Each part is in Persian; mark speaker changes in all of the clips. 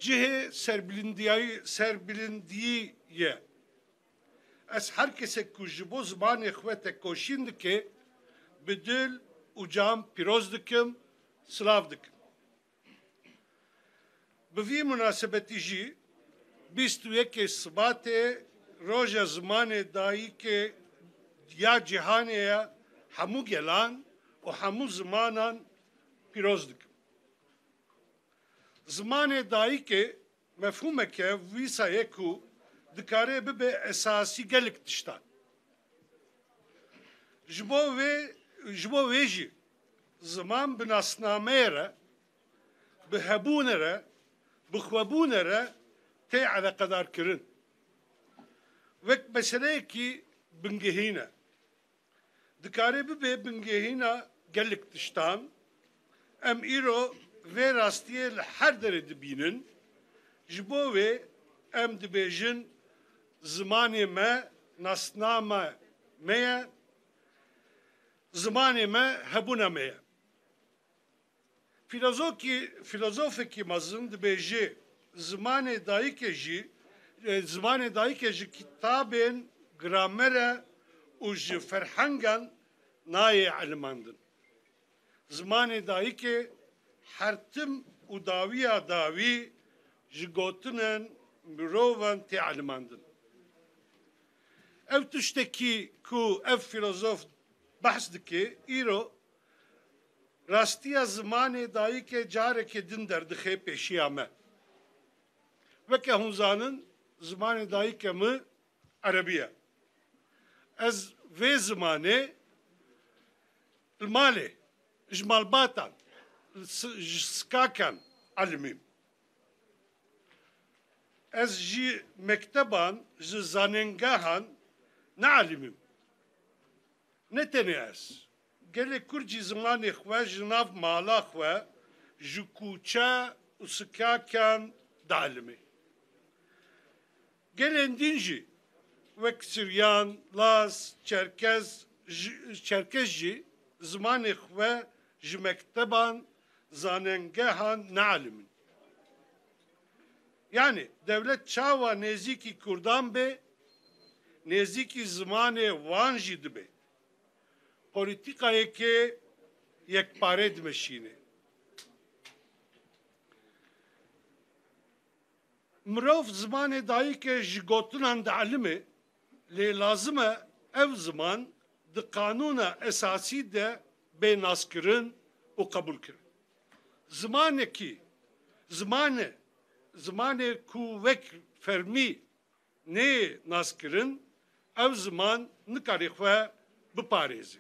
Speaker 1: cihê serbilindiyê ez her kesek ku ji bo zimanê xwe te koşîn dike bi dil û cam pîroz dikim, silav dikim. Bi vî münasebetî jî 21 Şubatê roja zimanê dayîkê ya cîhanê ye hemû gelan û hemû zimanan pîroz dikim. Zimanê dayîkê mefhûmeke wîsa ye ku dikare bibe esasî gelek tiştan. Ji bo wê jî ziman bi nasnameyê re, bi hebûnê re, bi xwebûnê re tê eleqedarkirin. Wek meseleyekî bingehîn e. Dikare bibe bingehîna gelek tiştan, em îro vê rastiyê li her derê dibînin, ji bo wê em dibêjin zimanê me nasname me ye, zimanê me hebûna me ye. Filozofekî mezin dibêje zimanê dayîkê ji kitabên gramere û ji ferhengan nayê ilmandin. Zimanê dayîkê hertim û dawiya dawî ji gotinên mirovan tê ilmandin. Ev tiştekî ku ev filozof behs dike îro rastiya zimanê dayîkê carekê din derdixe pêşiya me. Veke hûn zanin zimanê dayîkê min Erebî ye. Ez vê zimanê li malê ji malbatan ji skakan elmîm. Ez jî mekteban ji zanengehan neelîmîm. Ne tenê ez. Gelek Kurcî zimanê xwe ji nav mala xwe ji kûçe û skakan dielîmê. Gelên din jî wek Siryan, Laz, Çerkez jî zimanê xwe ji mekteban zanengehan neelîmin. Yani devlet çawa nêzîkî Kurdan be, nêzîkî zimanê wan jî dibe. Polîtîkayekê yekpare dimeşîne. Mirov zimanê dayîkê ji gotinan dielîme, lê lazim e ev ziman di kanûna esasî de bê naskirin û qebûlkirin. Zimanê ku wek fermî nê naskirin, ev ziman nikarê xwe biparêze.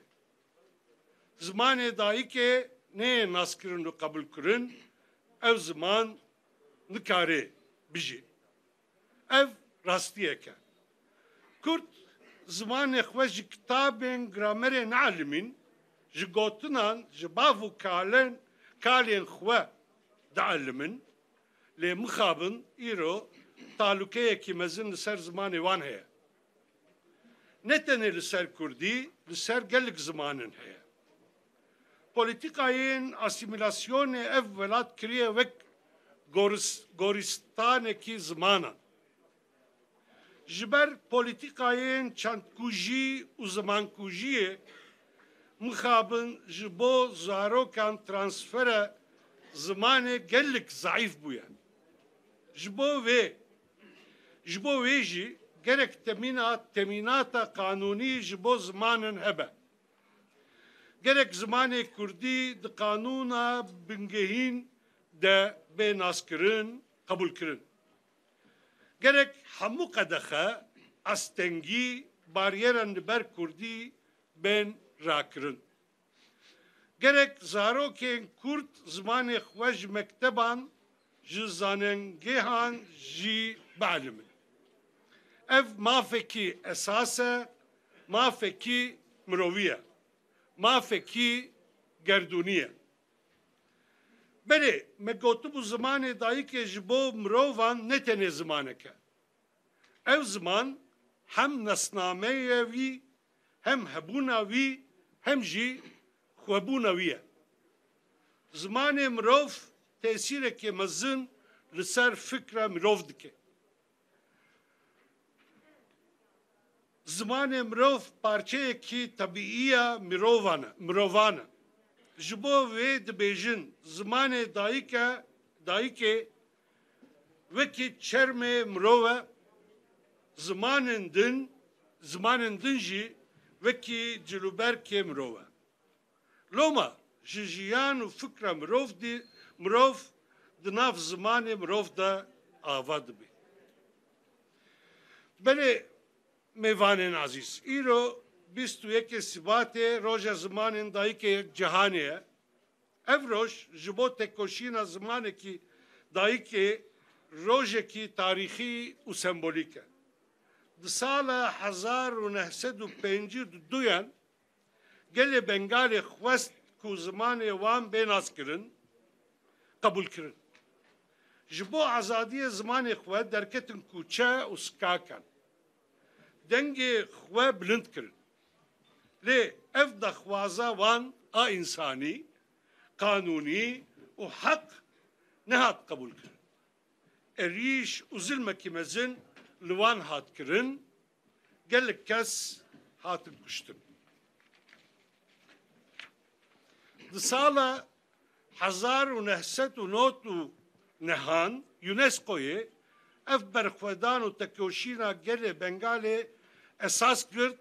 Speaker 1: Zimanê dayîkê nê naskirin û qebûlkirin, ev ziman nikarê bijî. Ev rastiyek e. Kurd zimanê xwe ji kitabên gramerê neelîmin, ji gotinan ji bav û kalên xwe dielîmin, lê mixabin îro talûkeyekî mezin li ser zimanê wan heye. Ne tenê li ser Kurdî, li ser gelek zimanin heye. Polîtîkayên asîmîlasyonê ev welat kiriye wek goristanekî zimanan. Ji ber polîtîkayên çandkujî û zamankujiyê mixabin ji bo zarokan transfera zimanê gelek zayıf bûye. Ji bo wê jî gerek temînata kanûnî ji bo zimanin hebe. Gerek zimanê Kurdî di kanûna bingehîn de bê naskirin, qebûlkirin. Gerek hemû qedexe astengî bariyeren li ber Kurdî bên rakirin. Gerek zarokên Kurd zimanê xwe ji mekteban ji zanengehan jî bielîmin. Ev mafekî esas e, mafekî mirovî ye, mafekî gerdûnî ye. Belê me gotibû zimanê dayîkê ji bo mirovan ne tenê zimanek e. Ev ziman hem nasnameyê wî, hem hebûna wî, hem jî xwebûna wî ye. Zimanê mirov tesîrekê mezin لسر فکر مروف دکه زمان مروف پارچه کی طبیعیه مروانه جبو وی دبیجن زمان دایکه وکی چرم مروه زمانن دن جی وکی جلوبر که مروه لوما جیان و فکر مروف دناف زمان مروف دا آواد بی بله میوانین عزیز ایرو 21 سبات روز زمان دایی که جهانیه افروش جبو تکوشینا زمان کی دایی که روز کی تاریخی و سمبولیکه سال 1952 گل بنگال خواست کو زمان وان بیناس کرن قبول کرن جبو آزادی زمان خواست درکتن کوچه و سکاکن دنگ خواست بلند کرن لی اف دخوازه وان انسانی قانونی و حق نهات قبول کرن اریش و ظلمکی مزن لوان هات کرن گلک کس هاتن کشتن سالا 1909 نهان یونسکوی اف برخوادان و تکوشینا گل بنگالی اساس کرد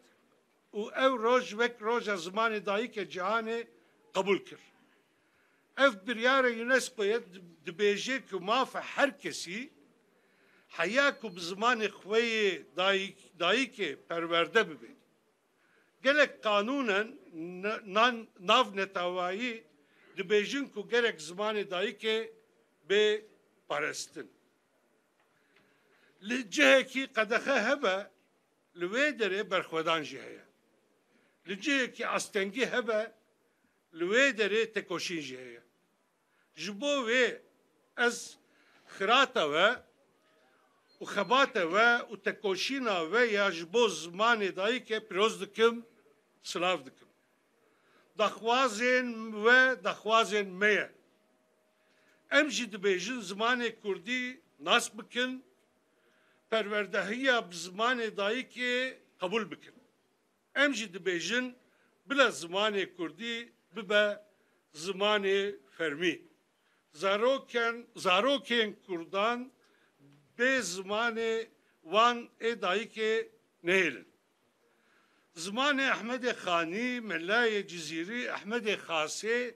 Speaker 1: و او روز زمان دایی که جهان قبول کرد اف بریار یونسکوی دبیجه که ماف هر کسی حیاکو بزمان خوی دایی که پرورده ببید گلک قانونا ناو نتاوایی دبیجن کو گلک زمان دایی که به پرستن لجهه کی قدخه هبه لوی داره برخودان جهه لجهه کی استنگی هبه لوی داره تکوشین جهه جبو و از خراته و خباته و تکوشینا و یا جبو زمان دایی که پیروز دکم سلاف دکم دخوازن میه امجی دبیجن زمان کردی ناس بکن پروردهی بزمان دایی که قبول بکن امجی دبیجن بلا زمان کردی ببه زمان فرمی زاروکن کردان به زمان وان دایی که نهیلن زمان احمد خانی ملای جزیری احمد خاصه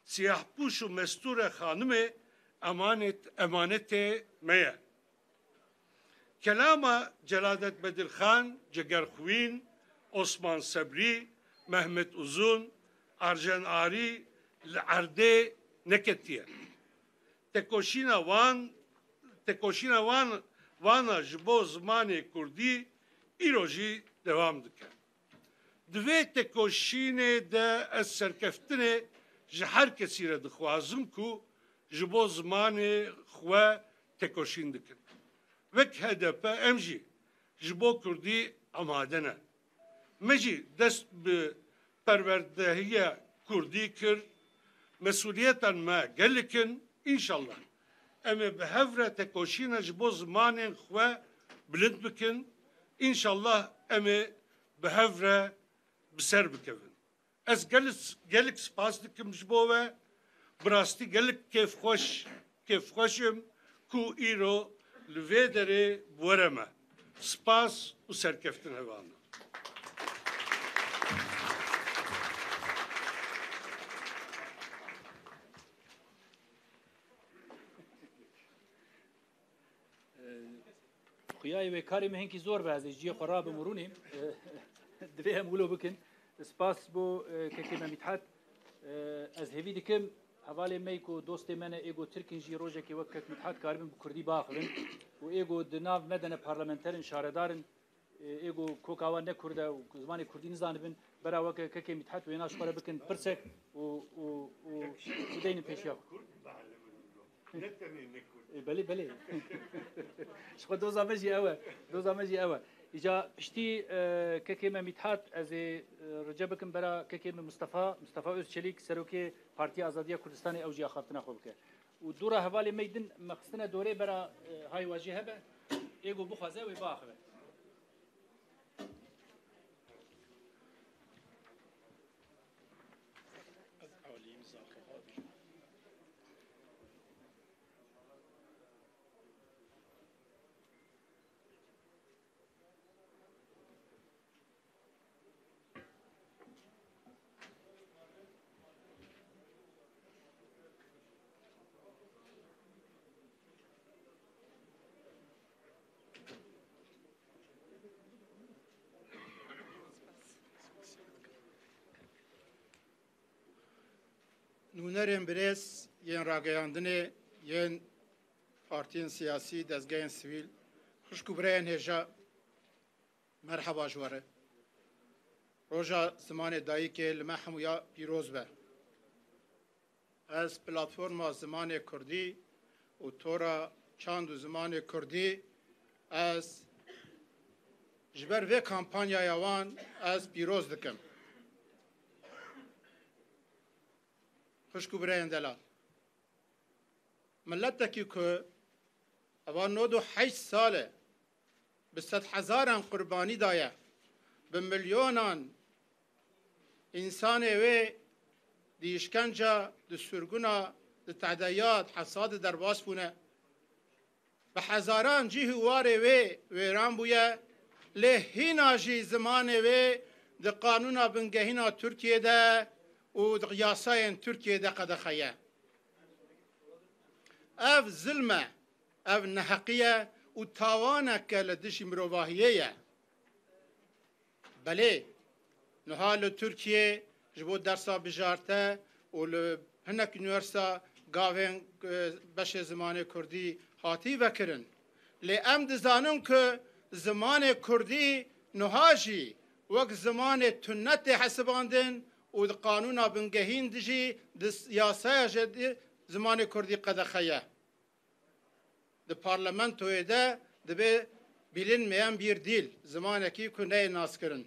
Speaker 1: سیاه پوش و مستور خانم امانت میه کلام جلالت بدرخان جگرخوین عثمان صبری محمد uzun ارجن آری لعرده نکتیه تکوشینا وانا جبو زمان کردی ایروژی دوام دکن دوی تکوشینه ده از سرکفتنه جهر کسی را دخوازم کو جبو زمان خواه تکوشین دکن وک هدفه امجی جبو کردی آمادنه مجی دست به پروردهی کردی کر مسئولیتان ما گلکن انشالله اما به هفره تکوشینه جبو زمان خواه بلند بکن انشالله اما به هفره بسر بکن از گلک سپاس دکم جبوه براستی گلک کیف خوشم کو ایرو لوی داره بورمه سپاس و سرکفتن هوانه
Speaker 2: خویای و کاری مهنکی زور بعضی جی خراب مرونیم دوی هم ولو بکن سپاس بو که ممتحت از هوی دکم حوالی میکو دوست من ایگو ترکین جی روزه که وقت متحت کاریم کردی باخرن و ایگو دناو مدن پارلمانترین شاردارن ایگو کوکاوان نکرده و زمان کردی نزانبن برای وقت که متحت و ایناش خورا بکن پرسک و دین پیشیا بله شخو دوزامجی اوه ایجا پشتی که ممتحت از رجبکم برای که مصطفی özçelik سروکی پارتی آزادی کردستان اوجیا خاطنا خوب که و دورا هوالی میدن مخصنا دوره برا های واجه هبه ایگو بخوازه و باخبه
Speaker 3: نونرین برس ین راگیاندنه ین پارتین سیاسی دزگین سویل خوشکو برین هجا مرحبا جواره روژا زمان دایی که لما همویا پیروز به از پلاتفورم زمان کردی و تورا چند زمان کردی از جبر و کمپانیا یوان از پیروز دکم خوشکو برین دلال ملتکی که اوان 98 ساله به 100,000 قربانی دایه به میلیونان انسان و دی اشکنجه دی سرگونا دی تعدیات حساد در باس بونه به هزاران جیه واره و ویران بویه لحینا جی زمان و دی قانونا بنگهینا ترکیه ده و دی یاساین ترکیه ده قدخیه اف ظلمه اف نحقیه و تاوانه که لدشی مروواهیه بله نحال ترکیه جبو درسا بجارته و هنک نورسا گاوین بش زمان کردی هاتی وکرن لی ام دزانم که زمان کردی نهاجی وقت زمان تنت حسباندن و قانون بنگهین دجی یاسای جدی زمان کردی قدخیه د پارلمانتوی ده دبی بیلین میان بیر دیل زمان کی کنه ناس کرن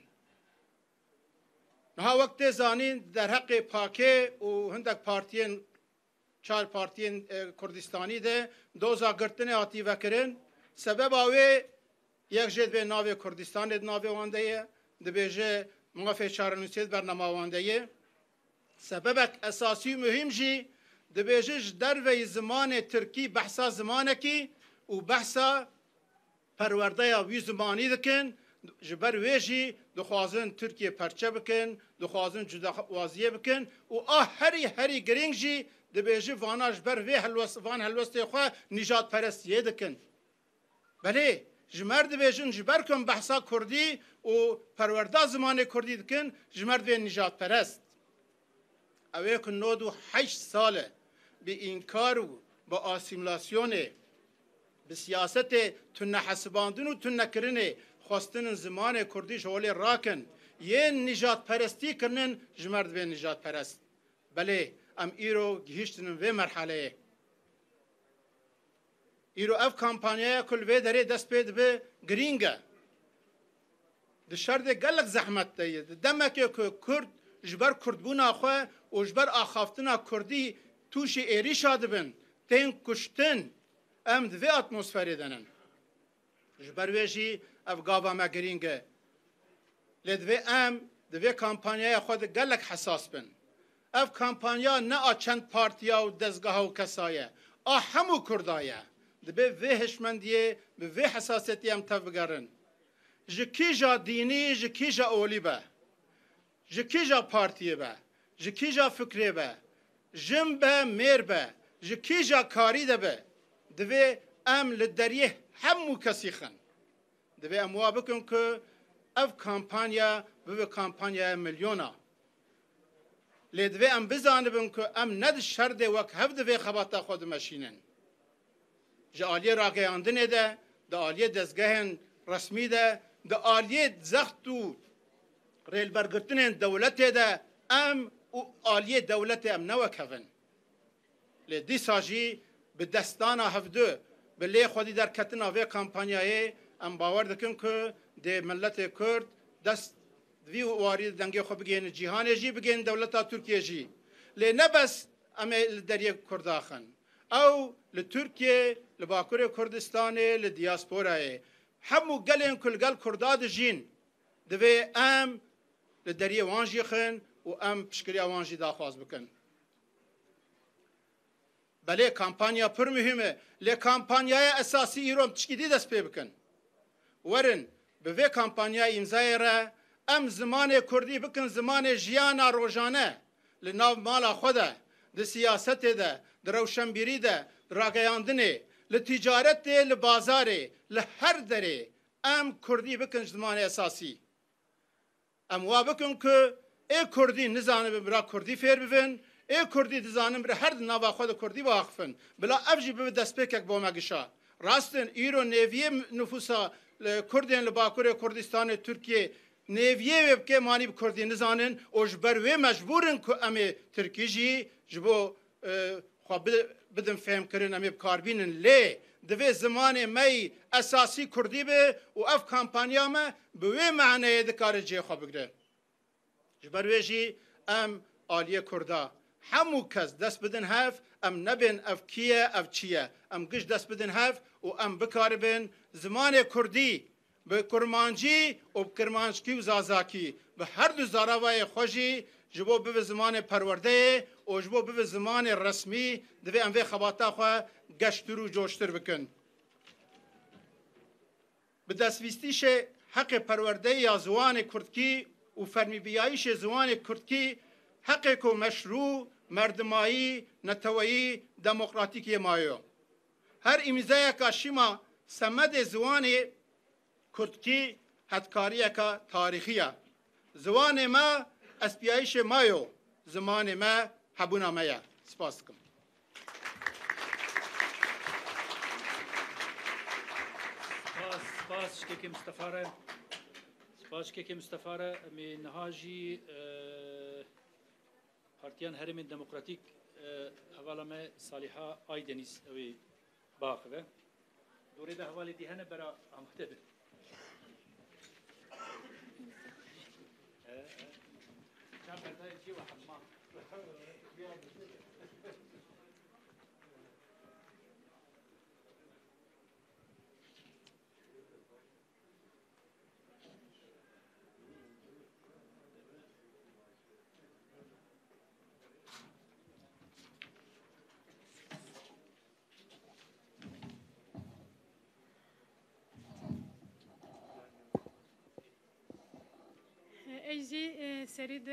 Speaker 3: نها وقت زانین در حق پاکه و هندک پارتین چار پارتین کردستانی ده دوزا گرتنه آتی وکرن سبب آوه یک جد به ناو کردستان ده ناو وانده دبیجه موافق چارنوسید برنامه وانده سبب اساسی مهم جی دبیجه در وی زمان ترکی بحثا زمانه کی و بحثا پرورده یا وی زمانی دکن جبر ویجی دخوازن ترکیه پرچه بکن دخوازن جدا وازیه بکن و هری گرینگ جی دبیجه وانا جبر وی وان هلوسته خواه نجات پرستیه دکن بله جمر دبیجن جبر کن بحثا کردی و پرورده زمان کردی دکن جمر وی نجات پرست اوه کن 98 ساله به انکار و با آسیملاسیون به سیاست تن حسباندن و تن کرنه خواستن زمان کردی شوالی راکن یه نجات پرستی کرنن جمرد به نجات پرست بله ام ایرو گهشتنن و مرحله ایرو اف کامپانیا کل و داره دست پید به گرینگه دشارده گلک زحمت دایه دمکه که کرد جبر کردبونا خواه و جبر آخافتنا کردی توش ایری شاده بن تین کشتن ام دوی اتمسفری دنن جبر ویجی اف گاوا ما گرینگه لدوی ام دوی کامپانیای خود گلک حساس بن اف کامپانیا نه چند پارتیا و دزگاه و کسایه همو کردایه دوی وی هشمندیه به وی حساسیتی ام تفگرن جکی جا دینی جکی جا اولی به جکی جا پارتیه به جکی جا فکری به جم به میر به جکی جا کاری ده به دوی ام لدریه همو کسی خن دوی ام وابکن که اف کامپانیا به کامپانیا میلیونا لدوی ام بزانبن که ام ند شرده وک هف دوی خباتا خود مشینن جا آلیه راگیاندنه ده ده آلیه دزگهن رسمی ده ده آلیه زخت و ریل برگرتنه دولته ده ام آلیه دولت ام نوکفن لیدی ساجی به دستانا هفده به لی خودی در کتن آوه کامپانیای ام باور دکن که ده ملت کرد دست دوی وارد دنگی خو بگین جیهان جی بگین دولتا ترکیه جی لی نبس ام دریه کرداخن او لترکیه لباکور کردستان لدیاسپورای همو گلین کل گل کرداد جین دوی ام لدریه وانجی خن و ام پشکریا وانجی داخواز بکن بله کامپانیا پر مهمه لی کامپانیای اساسی ایران تشکیدی دست پی بکن ورن به وی کامپانیای امضای را ام زمان کردی بکن زمان جیانا روزانه لناو مالا خوده ده سیاست ده ده روشنبیری ده راگیاندنه لتجارت ده لبازاره لهر دره ام کردی بکن زمان اساسی ام وابکن که ای کردی نزانه برا کردی فیر بفن ای کردی دزانم بر هر نوا خود کردی واقفن بلا افجی به دست پکک با مگشا راستن ایرو نیویه نفوسا کردین لباکور کردستان ترکیه نیویه که مانی کردی نزانن اوج بر و مجبورن که امی ترکیجی جبو خواب بدم فهم کردن امی بکاربینن لی دوی زمان می اساسی کردی به و اف کامپانیا ما به معنی دکار جی خواب بگره جبر ویجی ام آلیه کردا همو کس دست بدن هف ام نبین اف کیه اف چیه ام گش دست بدن هف و ام بکار بین زمان کردی به کرمانجی و کرمانجکی و زازاکی به هر دو زاراوای خوشی جبو به زمان پرورده و جبو به زمان رسمی دوی ام وی خباتا خواه گشتر و جوشتر بکن به دستویستیش حق پرورده یا زوان کردکی و فرمی بیایش زوان کردکی حق کو مشروع مردمایی نتوایی دموکراتیکی مایو هر امضای کا شما سمد زوان کردکی هدکاری کا تاریخیه زوان ما اسپیایش مایو زمان ما حبونا مایا سپاس کم
Speaker 2: سپاس شكيكي مستفارة سپاس شكيكي مستفارة من هاجي پارتیان هرم دموکراتیک حوالا ما صالحا آیدنیس اوی باخوه دوره ده حوالی دیهنه برا آمده به چند پرتای چی و حمام
Speaker 4: ايجي سريد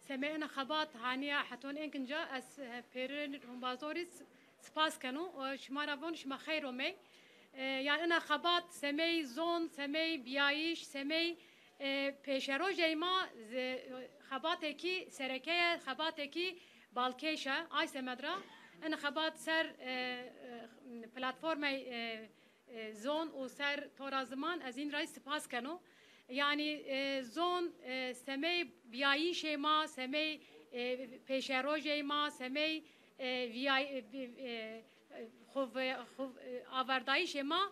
Speaker 4: سمعنا خبات هانيا حتون انكنجا اس بيرن هم بازوريس سباس كانوا وشمارا بون شما خير ومي يعني انا خبات سمي زون سمي بيايش سمي بيشرو جيما خباتكي سركيه خباتكي بالكيشا اي سمدرا انا خبات سر بلاتفورم زون وسر تورا زمان از این رئیس سپاس کنو یعنی زون سمی بیایی شما سمی پیشروج ما سمی خوب آوردایی شما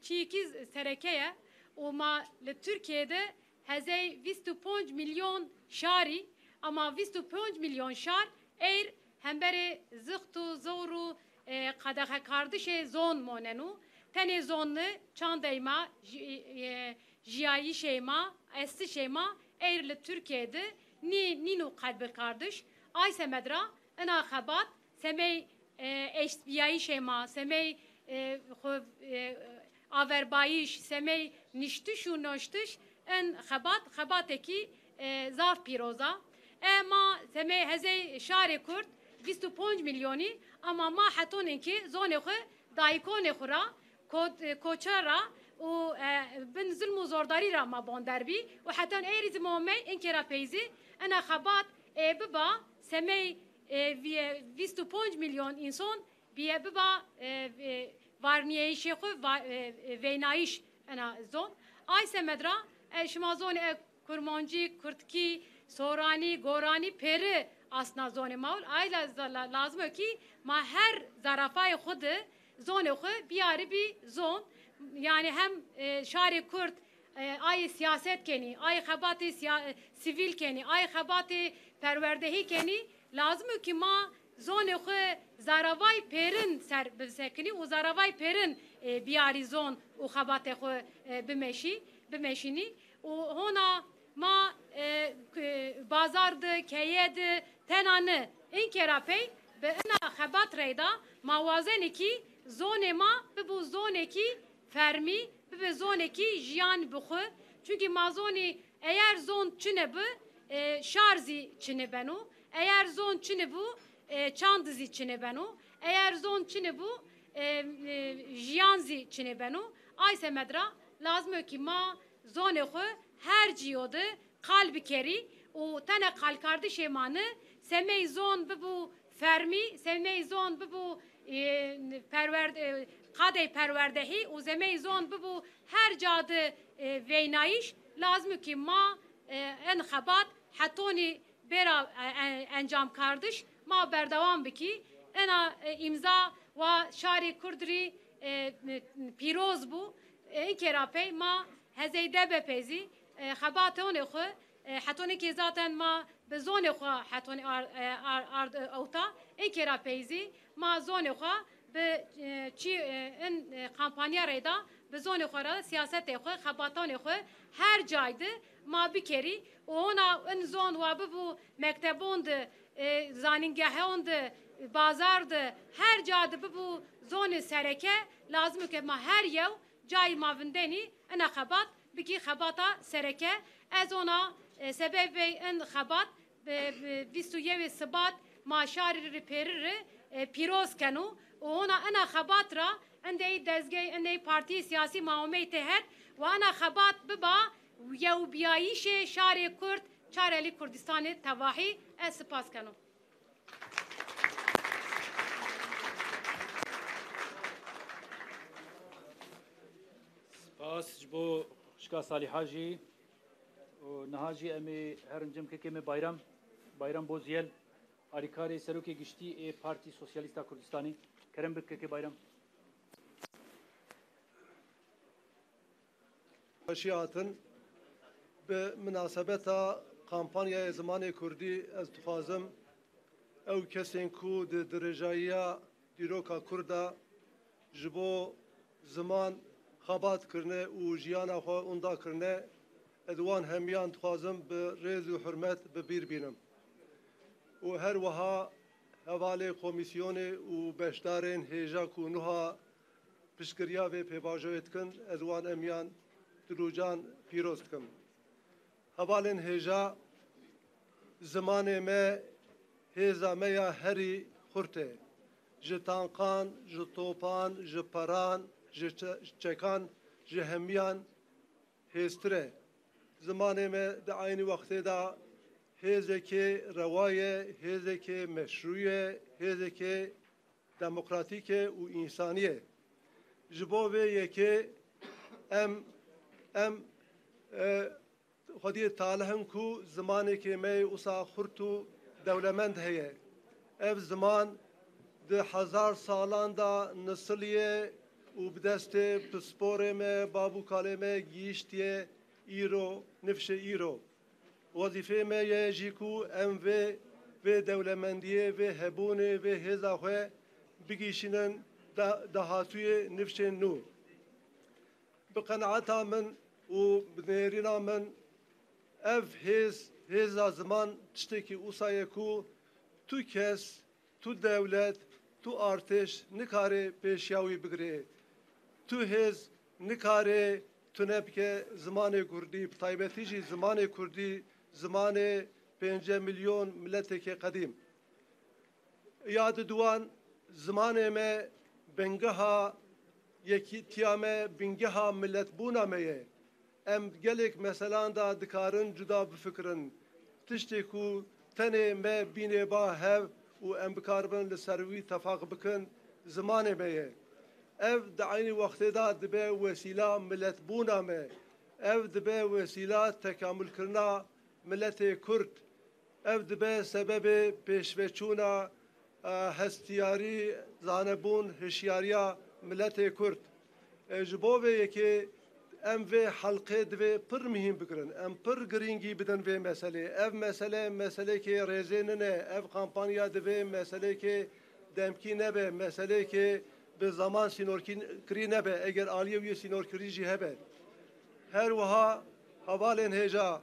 Speaker 4: چی کی سرکیه و ما لترکیه هزای 25 میلیون شاری اما 25 میلیون شار ایر همبر زخت و زور و قدخ کاردش زون موننو تنی زون چند ما جیایی شما است شما ایر لترکیه نینو قلب کاردش آی سمدرا انا خبات سمی اشتبیایی شما سمی آوربایش سمی نشتش و نشتش ان خبات کی زاف پیروزا اما سمی هزی شهر کرد 25 میلیونی اما ما حتون اینکه زون خو دایکون خورا کوچرا و بن ظلم و زورداری را ما باندر بی و حتی ایریز مومی اینکه را پیزی انا خبات ببا سمی 25 میلیون انسان بیه ببا وارنیهیش خو وینایش انا زون آی سمدرا شما زون کرمانجی کردکی سورانی گورانی پره اسنا زون مول آی لازمه کی ما هر ظرفای خود زون خو بیاری بی زون yani hem şari Kürt ay siyaset keni ay xabati sivil keni ay xabati perverdehi keni lazım ki ma zone xwe zaravay perin ser bisekini u zaravay perin biarizon u xabate xwe bimeşini u hona ma bazardı keyedi tenanı inkerapey be ina xebat reyda mawazeneki zone ma bu zoneki fermi be zoneki jiyan buxu çünkü mazoni eğer zon çine bu şarzi çine benu eğer zon çine bu çandizi çine benu eğer zon çine bu jiyanzi çine benu ayse medra lazım ki ma zone xwe her ciyode kalbi keri o tane kalkardı şeymanı semey zon bu fermi semey zon bu perverde kadey perverdehi o semey zon bu her cadı veynayiş lazım ki ma en xabat hatoni bera encam kardeş ma berdavam biki ena imza ve şari kurdri piroz bu inkerape ma hezeyde bepezi xabatone xwe hatoni ki zaten ma به زون خوا حتونی آرد اوتا اینکرا پیزی ما زون خوا به چی این کمپانیا ریدا به زون خوا را سیاست خوا خباتان خوا هر جایده ما بکری و اونا این زون و ببو مکتبوند زانینگهوند بازارد هر جاده ببو زون سرکه لازم که ما هر یو جای ما وندنی انا خبات بکی خباتا سرکه از اونا سبب این خبات بیستویه سبات ما شاری پیرر پیروز کنو و هنا انا خبات را عندي دزگی عندي پارتی سیاسی معامله تهر و انا خبات ببا یو بیایش شاری کرد چارلی کردستان تواهی سپاس کنو
Speaker 2: سپاس جبو شکا سالی حاجی و نهاجی امی هرنجم که کمی bayram boziyel arikari seruki gişti Parti Sosyalista Kurdistani kerem bik ke bayram
Speaker 5: Başiyatın به مناسبت kampanya zamanı Kurdi az tufazım ev kesin ku de derecaya diroka Kurda jibo zaman xabat kirne u jiyana xwe onda kirne edwan hemiyan tufazım be rez û hürmet be bir binim و هر وها حواله کمیسیون و بشدارن هجا کونها پشکریا و پیواجویت کن ادوان امیان دروجان پیروز کن حواله هجا زمان ما هزا میا هری خورته جتانقان جتوپان جپران جچکان جهمیان هستره زمان ما در عین وقت دا هزکی روایه، هزکی مشروعه، هزکی دموکراتیک و انسانیه. جبوه یکی خودی تعلیم کو زمانی که می اوسا خورتو دولمند هیه. اف زمان ده 1000 سالان دا نسلیه و بدست پسپوره می بابو کالمه گیشتیه ایرو نفش ایرو. وظیفه ما یجیکو ام و دولمندیه و هبونه و هزاخه بگیشینن دهاتوی نفشن نو بقناعتا من و بنیرینا من اف هزا زمان تشتکی اوسایکو تو کس تو دولت تو ارتش نکاره پیشیاوی بگره تو هز نکاره تنبکه زمان کردی بطایبتیجی زمان کردی زمان 5 میلیون ملت که قدیم یاد دوان زمان ما بنگها یکی تیامه بنگها ملت بونا میه ام گلک مثلا دا دکارن جدا بفکرن تشتی کو تنه ما بینه با هف و ام بکاربن لسروی تفاق بکن زمان میه اف دعینی وقت دا دبه وسیله ملت بونا میه اف دبه وسیله تکامل کرنا ملت کرد اف دبه سبب پیشوچونا هستیاری زانبون هشیاریا ملت کرد جبوه یکی ام و حلقه دوی پر مهم بکرن ام پر گرینگی بدن و مسئله اف مسئله که ریزیننه اف کامپانیا دوی مسئله که دمکی نبه مسئله که به زمان سینورکری نبه اگر آلیه وی سینورکری جی هبه هر وها حوالین هجا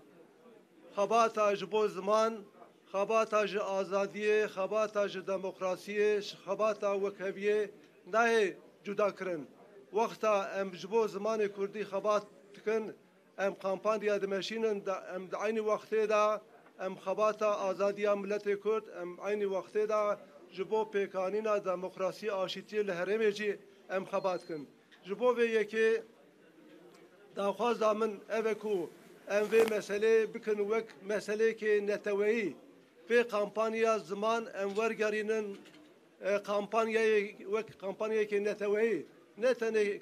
Speaker 5: خباتا جبو زمان خباتا ج آزادیه خباتا ج دموکراسیه خباتا وکهویه نه جدا کرن وقتا ام جبو زمان کردی خبات کن ام کامپانیا دمشینن ام عین وقتی دا ام خباتا آزادیا ملت کرد ام عین وقتی دا جبو پیکانینا دموکراسی آشتی لهرمه جی ام خبات کن جبو به یکی داخواز من اوکو ام وی مسئله بکن وک مسئله که نتویی به کامپانیا زمان ام ورگرینن کامپانیای که نتویی نتنه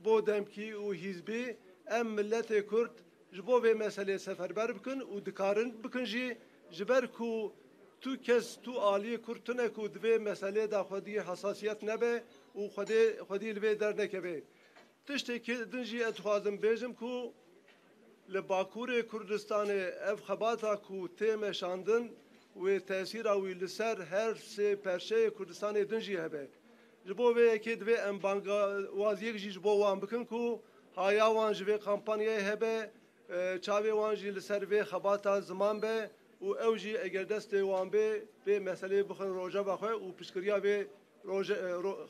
Speaker 5: بودم کی و حزبی ام ملت کرد جبو به مسئله سفربر بکن و دکارن بکن جی جبر کو تو کس تو عالی کرتنه کو دوی مسئله دا خودی حساسیت نبه و خودی لبه در نکبه تشتی که دنجی اتخوازم بیجم کو لباکور کردستان اف خباتا کو تیم شاندن و تأثیر اوی لسر هر سه پرشه کردستان دنجی هبه جبو به یکی دوی ام بانگا وازیک جی جبو وان بکن کو هایا وان جوی کامپانیای هبه چاوی وان جی لسر وی خباتا زمان به و او جی اگر دست وان به مسئله بخن روژا بخواه و پشکریا به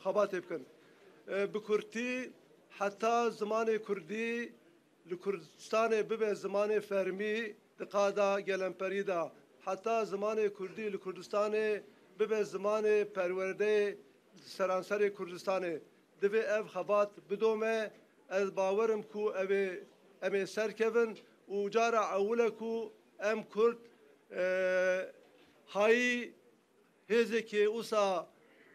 Speaker 5: خبات بکن بکرتی حتی زمان کردی لکردستان ببه زمان فرمی دقادا گلمپری دا حتی زمان کردی لکردستان ببه زمان پرورده سرانسر کردستان دوی اف خبات بدومه از باورم کو اوه سرکون و جارا اوله کو ام کرد هایی هزه که اوسا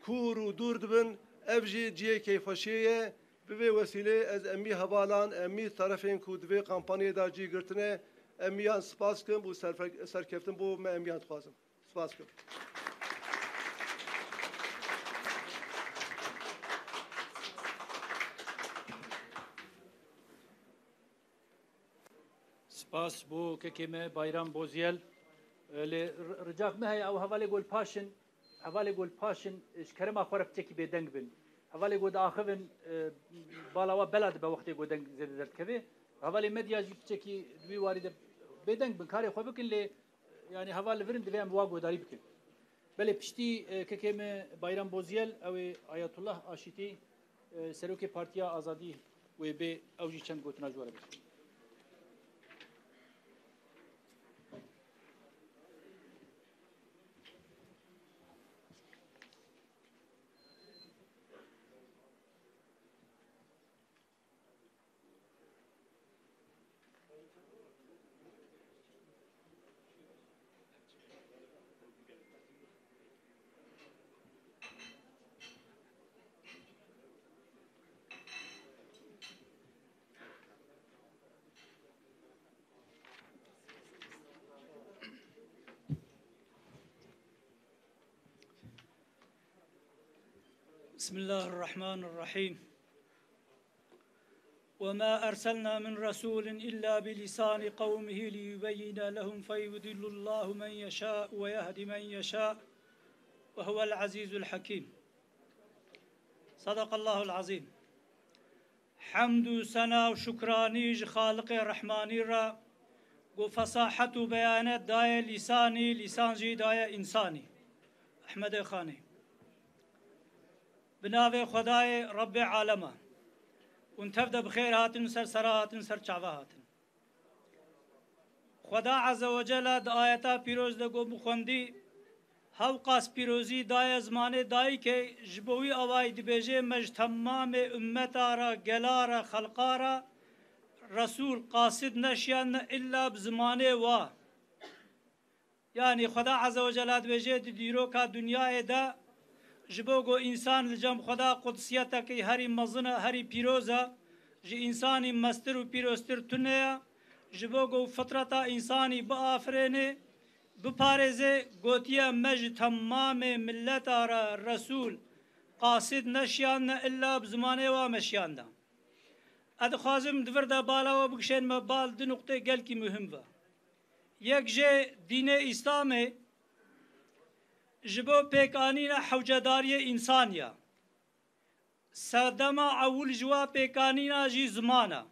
Speaker 5: کور و دور دبن اف جیه که فشیه به وسیله از امی حوالان امی طرفین کو دوی کمپانی دا جی گرتنه امیان سپاس کم و سرکفتن بو من امیان خوازم سپاس کم
Speaker 2: سپاس بو ككيمة بايرام بوزيل رجاك ما هي او حوالي قول باشن شكرما خورف تكي بدنگ بن حوالي قول آخفن بالاوا بلد بوقت قول دنگ زيادة كذي حوالي مديا جي تكي دوي وارد بدنگ بن كاري خو بكن لي يعني حوالي فرن دوام واقو داري بكن بله پشتی ككيمة بايرام بوزيل او آيات الله آشتي سروكي بارتيا آزادي و بي اوجي چند گوتنا جواره بشن
Speaker 6: بسم الله الرحمن الرحيم وما أرسلنا من رسول إلا بلسان قومه ليبين لهم فيضل الله من يشاء ويهدي من يشاء وهو العزيز الحكيم صدق الله العظيم حمد سنا وشكراني خالق رحماني را وفصاحة بيانات داية لساني لسان جي داية إنساني أحمد خاني بناوي خداي رب عالمه ونتبدا بخير هاتن سر هاتن سر چاوا هاتن خدا عز وجل د آیتا پیروز دگو بخوندی هاو قاس پیروزی دای زمانه دای که جبوی اوای دبیجه مج تمام امتا را گلارا خلقارا رسول قاصد نشیان الا بزمانه وا يعني خدا عز وجل دبیجه دیرو کا دنیا دا جبوگو انسان لجم خدا قدسیتا که هری مزنه هری پیروزه جی انسانی مستر و پیروستر تنه جبوگو فطرتا انسانی بآفرینه بپارزه گوتیا مج تمام ملت را رسول قاصد نشیان الا بزمانه و مشیان دا ادخوازم دورده بالا و بکشن مبال دو نقطه گل کی مهم و یک جه دین اسلامه جبو پیکانینا حوجداری انسانیا سادما اول جوا پیکانینا جی زمانا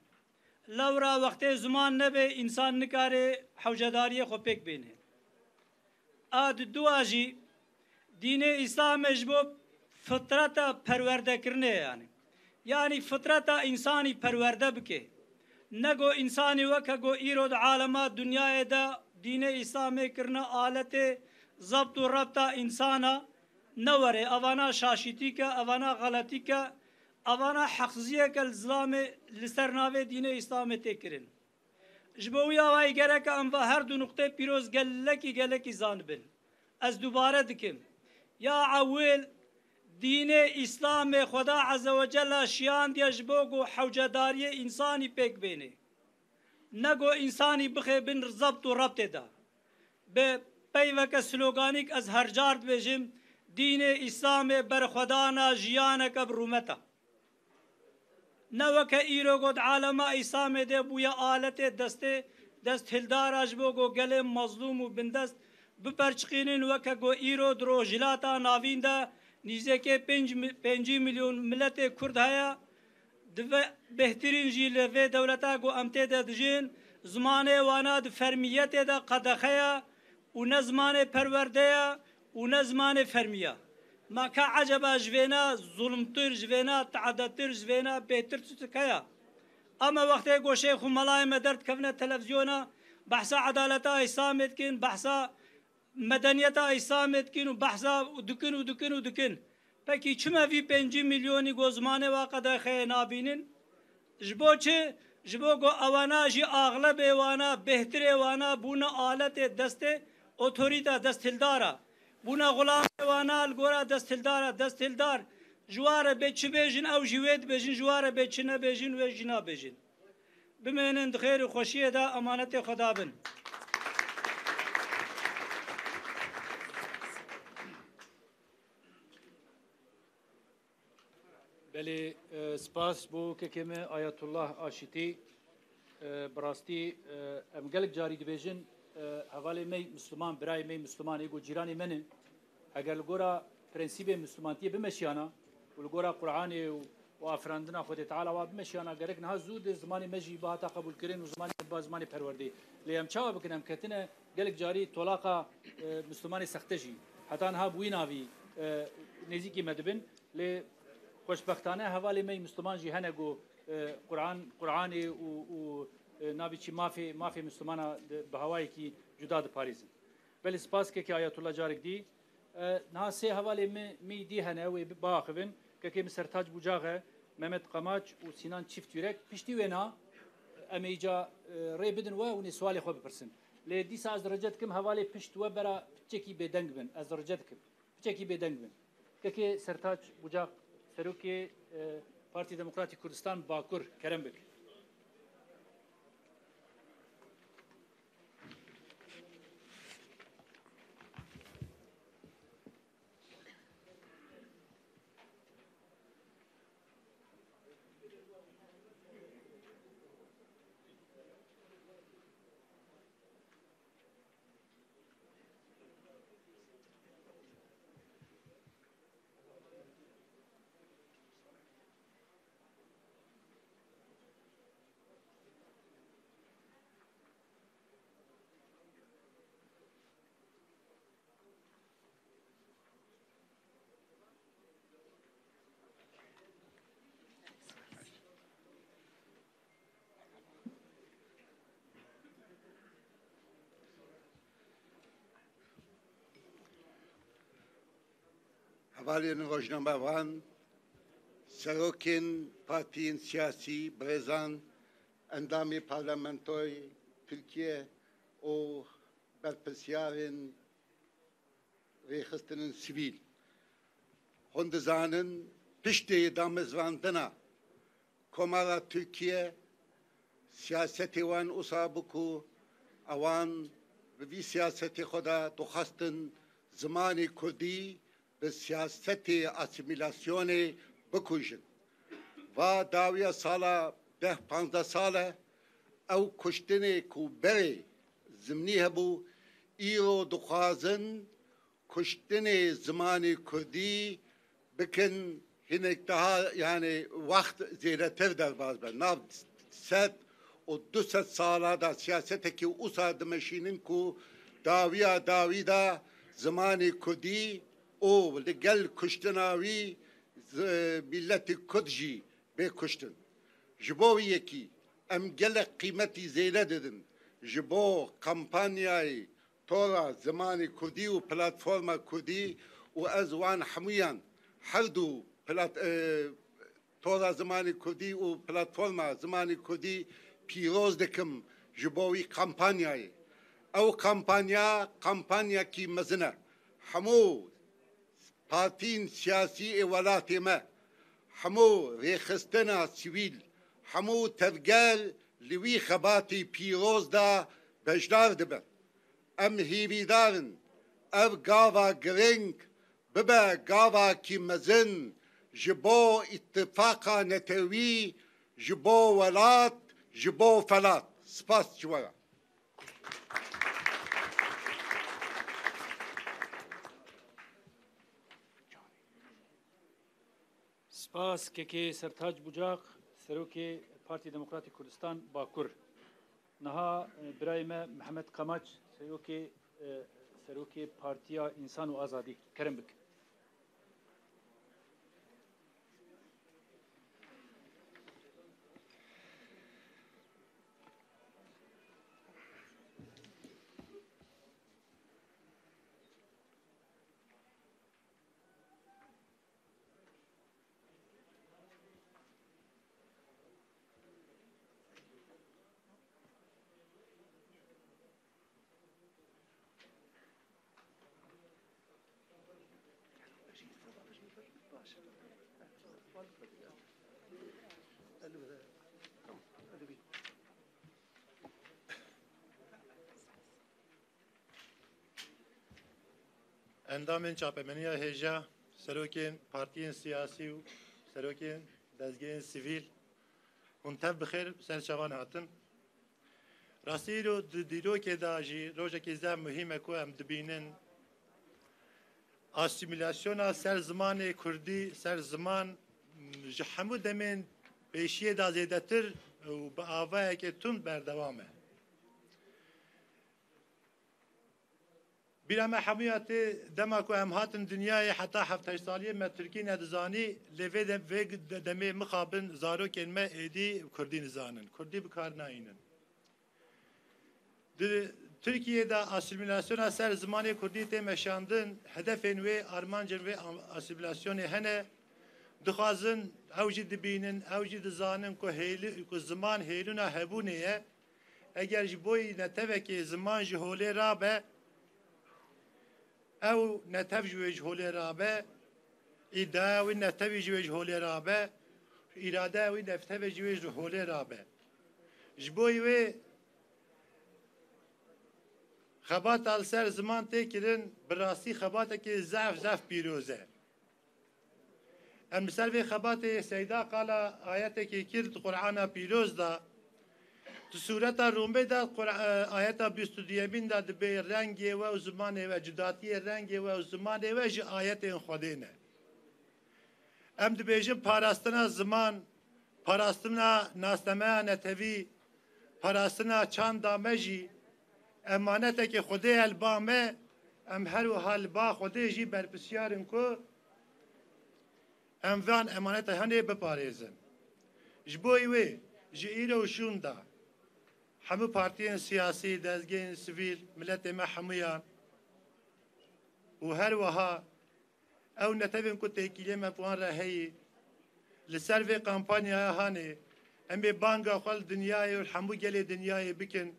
Speaker 6: لورا وقت زمان نبه انسان نکاره حوجداری خو پیک بینه آد دواجی دین اسلام جبو فطرت پرورده کرنه yani fıtrata insani perverde bike. Nego insani veka go irod alema dünyaya da dine İslam'e kirna aleti zabtu rabta insana ne vare avana şaşitike avana galatike avana haksıziye kel zlame lisernave dine İslam'e tekirin. Jboya vay gerek amva her du nokta piroz geleki zanbin. Az dubare dikim. Ya awil dine İslam'e Xuda Azze ve Celle şiyan diye jbogo havcadariye insani pek beni. Nego insani bixe bin zabtu rabte da. Be peyveke sloganik az hercard bejim dine İslam'e ber Xudana jiyaneke brumeta. Neveke irogod alema İslam'e de buya alete dest hildara jbogo gele mazlumu bin dest biperçikinin veke go iro dro jilata navinda Nizeke 5 milyon millete Kurd haya dve behtirin jile ve devleta go amte de dijin zmane wana de fermiyete de qadakhaya u ne zmane perverdeya u ne zmane fermiya ma ka acaba jvena zulmtir jvena taadatir jvena behtir tutkaya ama vakte go şeyh malay medert kevne televizyona bahsa adaleta İslametkin bahsa medeniyeta İslam etkin u bahsa dükün. Peki çime vi 5 milyoni gozmane vakada khe nabinin? Jbo go avana ji ağla bevana behtre vana buna alet deste otorita destildara. Buna gulam vana gora destildar. Juara beçbejin ev jivet bejin juara beçine bejin ve jina bejin. Bimenen khayr khoşiye da amanete Xuda bin.
Speaker 2: بله سپاس بو که کمی آیت الله آشتی براستی ام گلک جاری دبیجن حوالی می مسلمان برای می مسلمان ایگو جیرانی منه اگر لگورا پرنسیب مسلمانتی بمشیانا و لگورا قرآن و افراندنا خود تعالی و بمشیانا گرک نه زود زمان مجی باتا قبول کرن و زمان پروردی لیم چاو بکنم کتنه گلک جاری طلاقا مسلمان سختجی حتی انها بویناوی نزیکی مدبن لی خوشبختانه حوالی می مسلمان جی هنه گو قرآنی و ناوی چی مافی مسلمانا به هوایی کی جدا د پاریزن ولی سپاس که آیت الله جارک دی نه سه حوالی می دی هنه و باخبن که مسرتاج بوجاغه مهمت قماچ و سینان چیفت یورک پشتی وینا امیجا ری بدن و نی سوالی خو بپرسن لی دیس از درجت کم حوالی پشت و برا چکی بدنگ بن از درجت کم چکی بدنگ بن که سرتاج بوجاغ سروکی پارتی دموکراتی کردستان باکور کرم بک
Speaker 7: حوالی روزنامه وان سروکین پارتیین سیاسی برزان اندامی پارلمانتوی ترکیه و برپرسیارین ریخستن سیویل هند زانن پشتی دامزواندنا کمارا ترکیه سیاستی وان اصابکو اوان وی سیاستی خدا دخستن زمانی کردی به سیاست اسیمیلاسیون بکوژن و داویا سالا 10-15 ساله او کشتن کو بره زمینی هبو ایرو دخوازن کشتن زمانی کردی بکن هنک daha yani vakt ziyreter der bazı nav set o 200 salada siyaseteki usa demeşinin ku davida zamani kudi o gel kuştunavi milleti kudji be kuştun jibo yeki em gel kıymeti zeyre dedin jibo kampanyayı tora zamani kudi u platforma kudi u ezvan hamiyan herdû tora zamani kudi u platforma zamani kudi پیروز دکم جبوی کمپانیای او کمپانیا کی مزنه همو پارتین سیاسی ولات ما همو ریخستنا سیویل همو تفگل لوی خباتی پیروز دا بجدار دبن ام هیویدارن او گاوا گرنگ ببا گاوا کی مزن جبو اتفاقا نتوی جبو ولات جبو فلات سپاس جوارا
Speaker 2: سپاس که سرتاج بوجاق سروک پارتی دموکراتی کردستان باکور نها برایم محمد قماچ سروک پارتیا انسان و آزادی کرم بک
Speaker 8: اندامین چاپمنیا هجا سروکین پارتیین سیاسی و سروکین دزگین سیویل اون تب بخیر سرچوان هاتن راستی رو دیرو که داجی روزه که زم مهمه کو ام دبینن اسیمیلاسیون سر زمان کردی سر زمان جحمو دمین بیشیه دازیدتر و با آواه که تون بردوامه بیرام حمیات دماغ و امهات دنیای حتی 7 سالی ما ترکی ندزانی لوی دمی مخابن زارو کلمه ایدی کردی نزانن کردی بکار ناینن Türkiye'de asimilasyona ser zamanı Kürdi te meşandın hedefin ve armancın ve asimilasyonu hene dixazın evci dibinin evci dizanın ko heyli ko zaman heyluna hebuniye eğer jiboy neteveki zaman jihole rabe ev netev jihole rabe iddia ve netev jihole rabe irade ve netev jihole rabe jiboy ve خبات السر زمان تکرن براستی خبات که زف پیروزه. مثال به خبات سیدا قال آیت که کرد قرآن پیروز دا تو سورت رومه دا آیت 22 دا به رنگ و زمان و جداتی رنگ و زمان و ج آیت خودینه. دبیجم پاراستنا زمان پاراستنا ناسنامه نتوی پاراستنا چند دامجی امانته که خودی البامه ام هر و حال با خودی جی برپسیارن کو ام وان امانته هنه بپاریزن جبوی وی جی ایرو شوندا همه پارتیان سیاسی دزگین سویل ملت ما حمیان و هر وها او نتبین کو تکیلی مفوان رهی لسر وی کمپانیا هانه امی بانگا خال دنیای و الحمو گلی دنیای بکن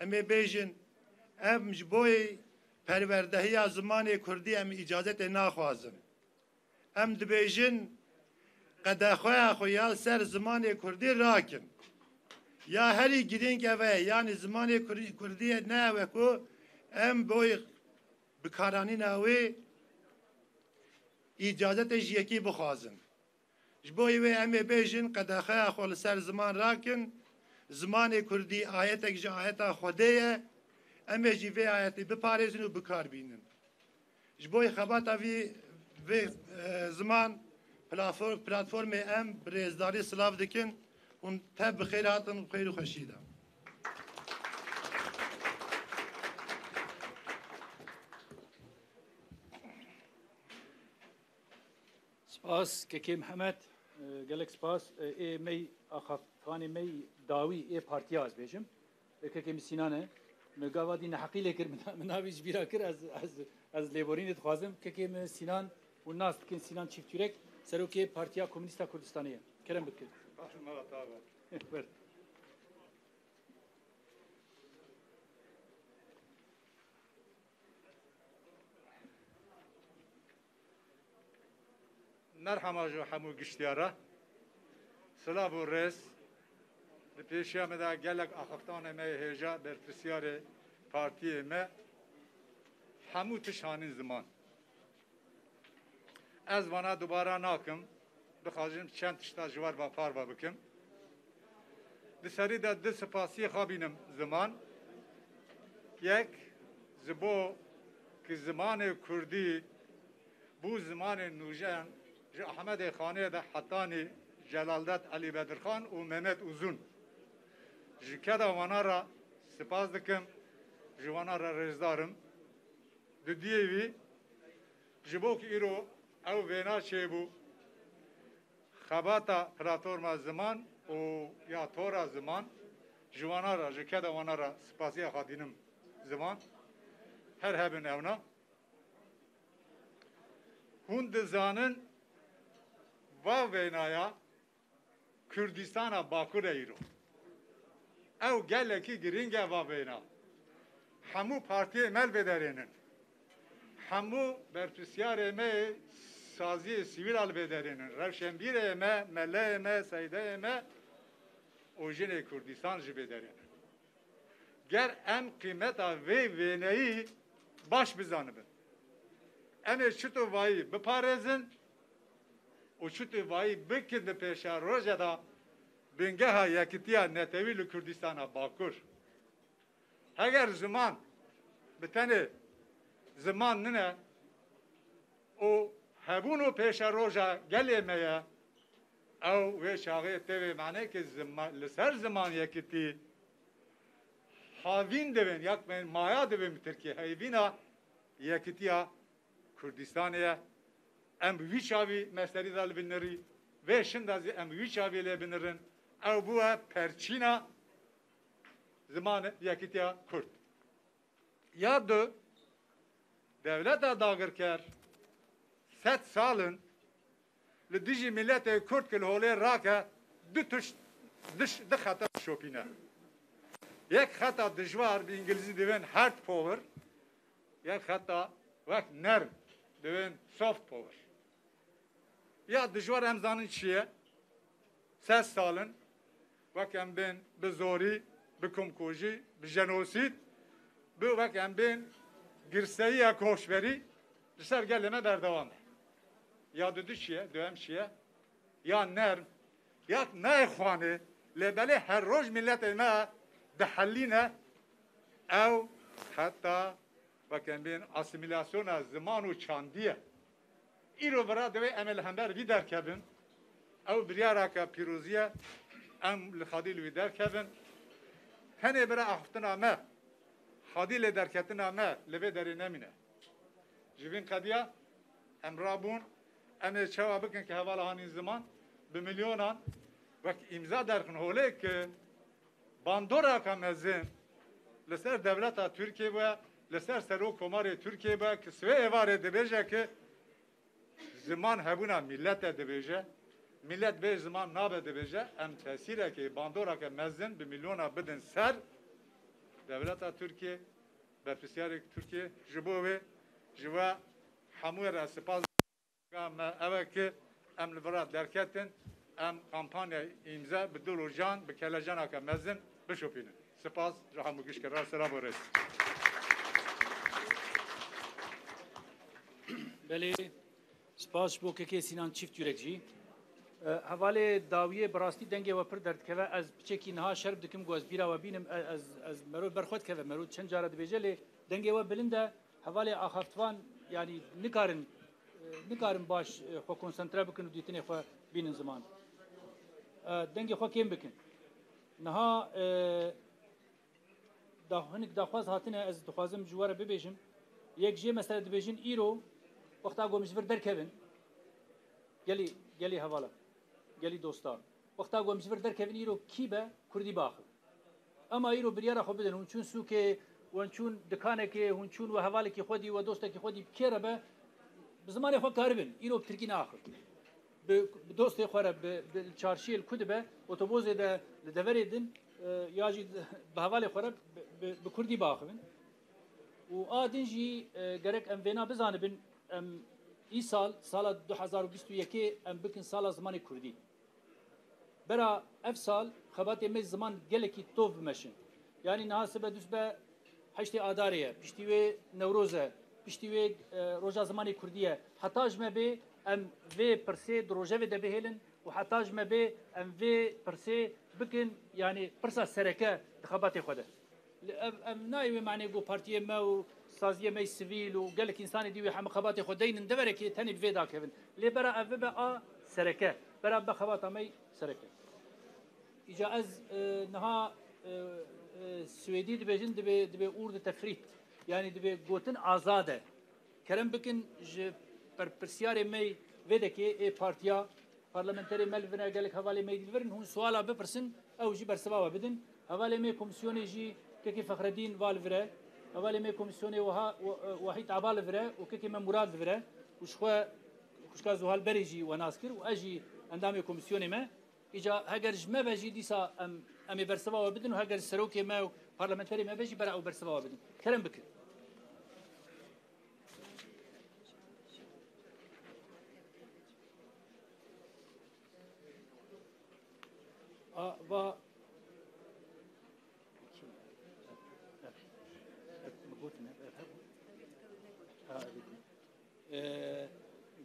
Speaker 8: امی بیجن ام جبوی پروردهی زمان کردی ام اجازت ناخوازم ام دبیجن قدخواه خویال سر زمان کردی راکن یا هری گرینگ اوه یعنی زمان کردی نه وکو ام بوی بکارانی نوی اجازت جیکی بخوازم جبوی و ام بیجن قدخواه خوال سر زمان راکن زمان کردی آیتک جا آیتا خودیه اما جیوه آیتی بپارزن و بکار بینن جبوی خبات وی زمان پلاتفورم ام برزداری سلاف دکن و تب بخیر هاتن و بخیر و خشیده
Speaker 2: سپاس که محمد گلک سپاس ای می آخفتانی می داوی ای پارتی از بیشم که سینانه مگاوادی نحقی لکر منابیش بیرا کر از لیبورین خوازم که سینان و ناس که سینان چیف تورک سروکی پارتیا کمونیستا کردستانیه کرم بکر
Speaker 9: مرحبا جو همو گشتیاره سلام و رس پیشیا مدا گلک آخفتان ما هجا بر پرسیار پارتی ما همو تشانین زمان از وانا دوباره ناکم بخواجم چند تشتا جوار با پار با بکم بسری دا دل سپاسی خوابینم زمان یک زبو که زمان کردی بو زمان نوجان جو احمد خانه ده حتانی جلالت علی بدرخان و مهمت اوزون جو کدا وانا را سپاس دکم جو وانا را رزدارم دو دیوی جبو که ایرو او وینا چه بو خباتا پلاتورما زمان و یا تورا زمان جوانا را جو کدا وانا را سپاسی خادینم زمان هر هبن اونا هند زانن و وینایا کردستان باکور ایرو او گله کی گرینگه و وینا همو پارتی مل بدرینن همو برپسیار می سازی سیویل ال بدرینن روشنبیر می مله می سیده می اوجین کردستان جی بدرینن گر ام قیمت وی وینایی باش بزانبن ام چطور وایی بپارزن و چطور وایی بکن پیشا روژه دا بنگه ها یکیتیا نتویل کردستان باکور اگر زمان بتنه زمان نه او هبونو پیشا روژه گلی میه او وی شاقه تیوی معنی که لسر زمان یکیتی هاوین دوین یک من مایا دوین ترکیه هاوینا یکیتیا کردستانیه ام ویچاوی مستری دال بنری و شندازی ام ویچاوی لی بنرن او بوه پرچینا زمان یکیتیا کرد یا دو devlet dağır ker set salın li dijî milletê Kurd ki li holê rake du tuş diş di xeta şopîne yek xeta dijwar bi İngilizî divên hard power yek xeta wek nerm divên soft power ya dijwar em zanin çi ye set salin wek em bên bi zorî bi komkujî bi jenosîd bi wek em bên girseyi ya koşveri dışarı geleme berdevam. Ya düdü şiye, dönem şiye, ya nerm, ya ne ihvanı, lebeli her roj millet elme dehalline ev hatta bakın ben asimilasyona zamanu çandiye. İro vera deve emel hember vider kevin, ev biryaraka piruziye em lkhadil vider kevin. Hene bera ahtına me. خادی درکتنا ما لبه دری نمینه. جوین قدیا امرابون امر چوا بکن که حواله هانی زمان به میلیونان وقت امضا درکن هوله که باندورا کامزین لسر دولت ترکیه و لسر سرو کمار ترکیه و که سوی اواره دبیجه که زمان هبونا ملت دبیجه ملت به زمان نابه دبیجه ام تاثیره که باندورا کامزین به میلیونا بدن سر devleta Türkiye, befisyarek Türkiye, jibowe, jiva hamuera spas ama evki em libera derketin em kampanya imza bedulujan bekelajan akamezin bişopine. Spas rahamu gişkara selam ores.
Speaker 2: Beli spas bu ki Sinan çift yürekci. حواله داویه براستی دنگه و پر درد که از بچکی نها شرب دکم گوز بیرا و بینم از مرود برخود که مرود چند جاره دبیجه لی دنگه و بلنده حواله آخفتوان yani nikarin baş xwe konsantre bikin û dîtinê xwe bînin ziman. Dengê xwe kêm bikin. Niha hinek daxwaz hatine ez dixwazim ji were bibêjim. Yek jê mesele dibêjin îro wexta ku em ji vir derkevin gelî hevala gelî dostan. Wexta ku em ji vir derkevin îro kî be Kurdî baxin. Ama îro biryara xwe bidin hûn çûn sûkê wan çûn dikanekê hûn çûn we hevalekî xwedî we dostekî xwedî kêre be bi zimanê xwe karibin îro bi Tirkî naxin. Bi dostê xwe re bi çarşiyê ku dibe otobozê de li deverê din ya jî bi hevalê xwe re bi Kurdî baxivin. û a din jî gerek em vêna bizanibin em îsal sala 2021 em bikin sala zimanê Kurdî. Bera ev sal xebatê me ziman gelekî tov bimeşin. Yani niha sibe düzbe heştê adarê ye, piştî wê Newroz e, piştî wê roja zimanê Kurdî ye. Heta ji me bê em vê pirsê di rojevê de bihêlin û heta ji me bê em vê pirsê bikin yani pirsa sereke di xebatê xwe de. Em nayê wê manê got partiyê me û saziyê me sivîl û gelek însanê dî wê hemû xebatê xwe deynin deverekê tenê bi vê dakevin. Lê bera ev bibe a sereke. Bera be xebata me sereke. İca ez niha Swêdî dibêjin dibe ûr di tefrît. Yani dibe gotin azad e. Kerem bikin ji perpirsiyarê me vêdekê partiya parlamenterê me li vir gelek hevalê me dî virin hûn suala bipirsin ew jî bersiva we bidin. Hevalê me komisyonê jî kekê Fexreddîn va li vir e. Hevalê me komisyonê Wahîd Aba li vir e û kekê me Murad li vir e. û ji xwe Xuşka Zuhalberê jî we nas kir û ez jî endamê komisyonê me îca heger ji me ve jî dîsa em ê bersiva we bidin û heger serokê me û parlamenterê me ve jî bera ew bersiva we bidin. Kerem bikin. Va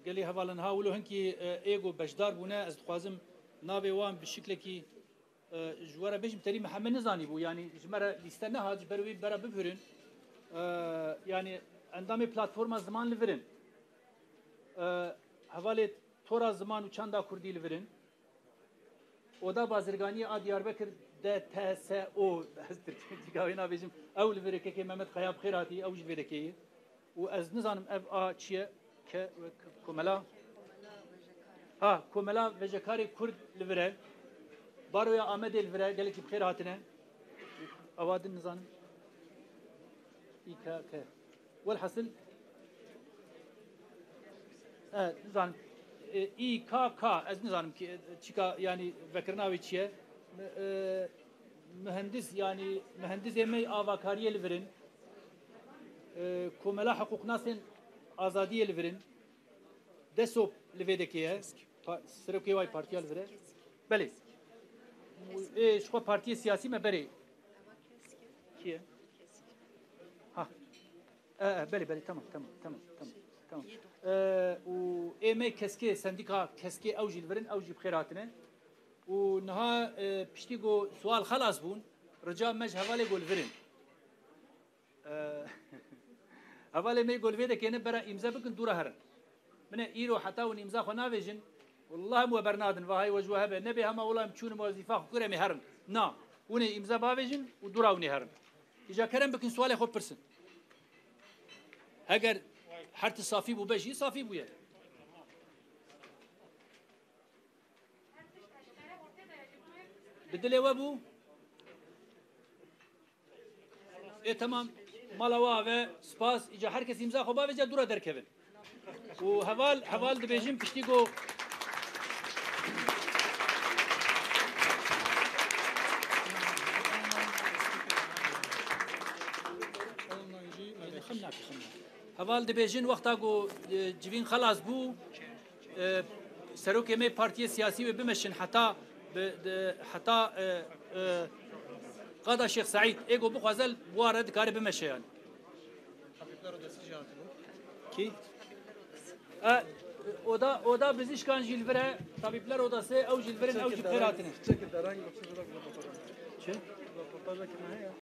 Speaker 2: gelê hevalin ha wilo hinkî êgo beşdar bûne ez dixwazim navê wan bi şiklekî ji were bêjim terî me heme nizanî bû yani ji me re lîste nehat ji ber wî bera bibhirin yani endamê platforma ziman li virin hevalê tora ziman û çanda Kurdî li virin oda bazirganiyê a Diyarbekir DTSO ez tirkî nabêjim ew li virê kekê Mehmet Xeyab xêr hatî ew ji vê dekeyê û ez nizanim ev a çi ye ke komela komela vejekarê Kurd li vir e baroya Amedê li vir e gelekî bi xêr hatine ewa din nizanim İKK welhasil nizanim İKK ez nizanim ki çika yani vekirnavê çi ye mühendis yani mühendisê me avakariyê li virin komela hiqûqnasên azadiyê li virin desop li vê dekê ye serokê wê partiya li vir e belê ji xwe partiyê siyasî me berê kî ye belê tamam û ê me keskê sendîka keskê ew jî li virin ew jî bi xêr hatine û niha piştî got sual xelas bûn rica me ji hevalê got li virin hevalê me got li vê dekê ne bera îmza bikin dûra herin min e îro heta hûn îmza xwe navêjin والله مو برنادن وهاي وجوه هبه نبي هم والله مشون وظيفه كره مهرن نا وني امضا باوجن ودورا وني هرن اجا كرم بكن سؤال خو برسن اگر حرت صافي بو بجي صافي بو يعني بدلي وابو tamam مالوا و سپاس اجا هر کس امضا خو باوجه دورا درکوین و حوال دبیجیم پشتی گو حوال دبیجین وقتا گو جوین خلاص بو سروک می پارتی سیاسی و بمشن حتی قادا شیخ سعید ایگو بخوازل وارد کاری بمشه yani. Ki? Oda biz işkan jilvere tabipler odası ev jilverin ev jilveratını.